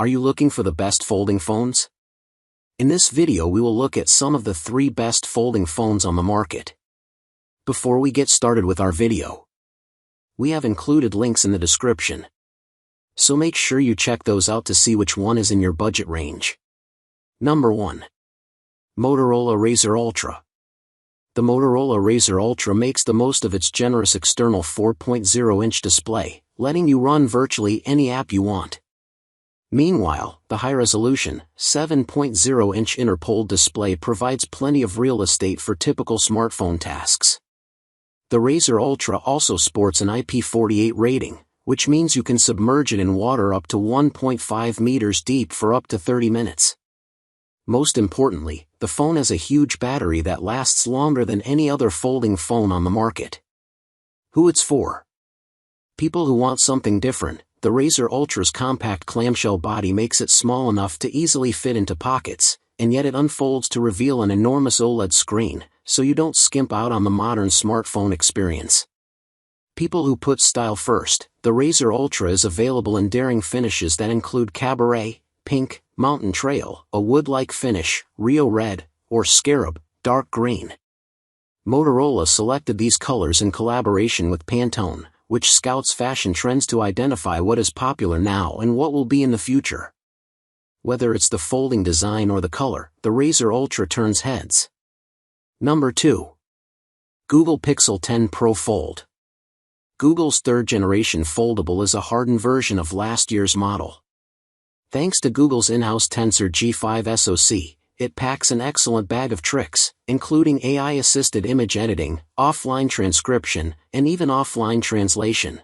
Are you looking for the best folding phones? In this video we will look at some of the 3 best folding phones on the market. Before we get started with our video, we have included links in the description, so make sure you check those out to see which one is in your budget range. Number 1. Motorola Razr Ultra. The Motorola Razr Ultra makes the most of its generous external 4.0-inch display, letting you run virtually any app you want. Meanwhile, the high-resolution, 7.0-inch inner-poled display provides plenty of real estate for typical smartphone tasks. The Razr Ultra also sports an IP48 rating, which means you can submerge it in water up to 1.5 meters deep for up to 30 minutes. Most importantly, the phone has a huge battery that lasts longer than any other folding phone on the market. Who it's for? People who want something different. The Razr Ultra's compact clamshell body makes it small enough to easily fit into pockets, and yet it unfolds to reveal an enormous OLED screen, so you don't skimp out on the modern smartphone experience. People who put style first, the Razr Ultra is available in daring finishes that include cabaret, pink, mountain trail, a wood-like finish, Rio red, or scarab, dark green. Motorola selected these colors in collaboration with Pantone, which scouts fashion trends to identify what is popular now and what will be in the future. Whether it's the folding design or the color, the Razr Ultra turns heads. Number 2. Google Pixel 10 Pro Fold. Google's third-generation foldable is a hardened version of last year's model. Thanks to Google's in-house Tensor G5 SoC, it packs an excellent bag of tricks, including AI-assisted image editing, offline transcription, and even offline translation.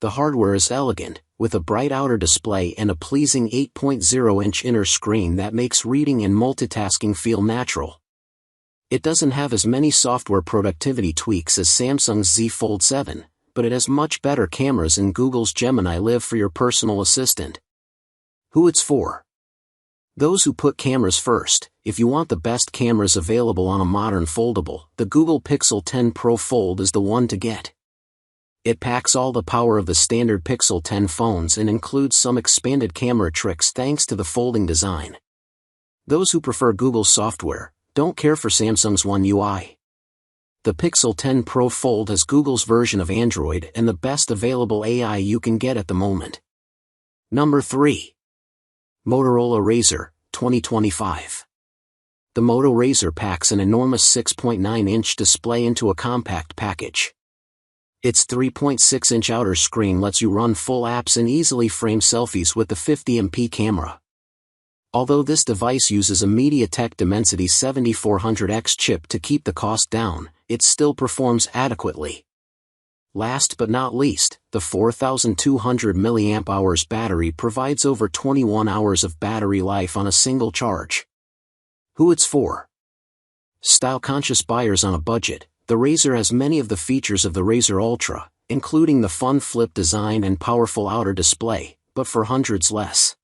The hardware is elegant, with a bright outer display and a pleasing 8.0-inch inner screen that makes reading and multitasking feel natural. It doesn't have as many software productivity tweaks as Samsung's Z Fold 7, but it has much better cameras in Google's Gemini Live for your personal assistant. Who it's for? Those who put cameras first. If you want the best cameras available on a modern foldable, the Google Pixel 10 Pro Fold is the one to get. It packs all the power of the standard Pixel 10 phones and includes some expanded camera tricks thanks to the folding design. Those who prefer Google's software don't care for Samsung's One UI. The Pixel 10 Pro Fold has Google's version of Android and the best available AI you can get at the moment. Number 3. Motorola Razr, 2025. The Moto Razr packs an enormous 6.9-inch display into a compact package. Its 3.6-inch outer screen lets you run full apps and easily frame selfies with the 50MP camera. Although this device uses a MediaTek Dimensity 7400X chip to keep the cost down, it still performs adequately. Last but not least, the 4200 mAh battery provides over 21 hours of battery life on a single charge. Who it's for? Style-conscious buyers on a budget. The Razr has many of the features of the Razr Ultra, including the fun flip design and powerful outer display, but for hundreds less.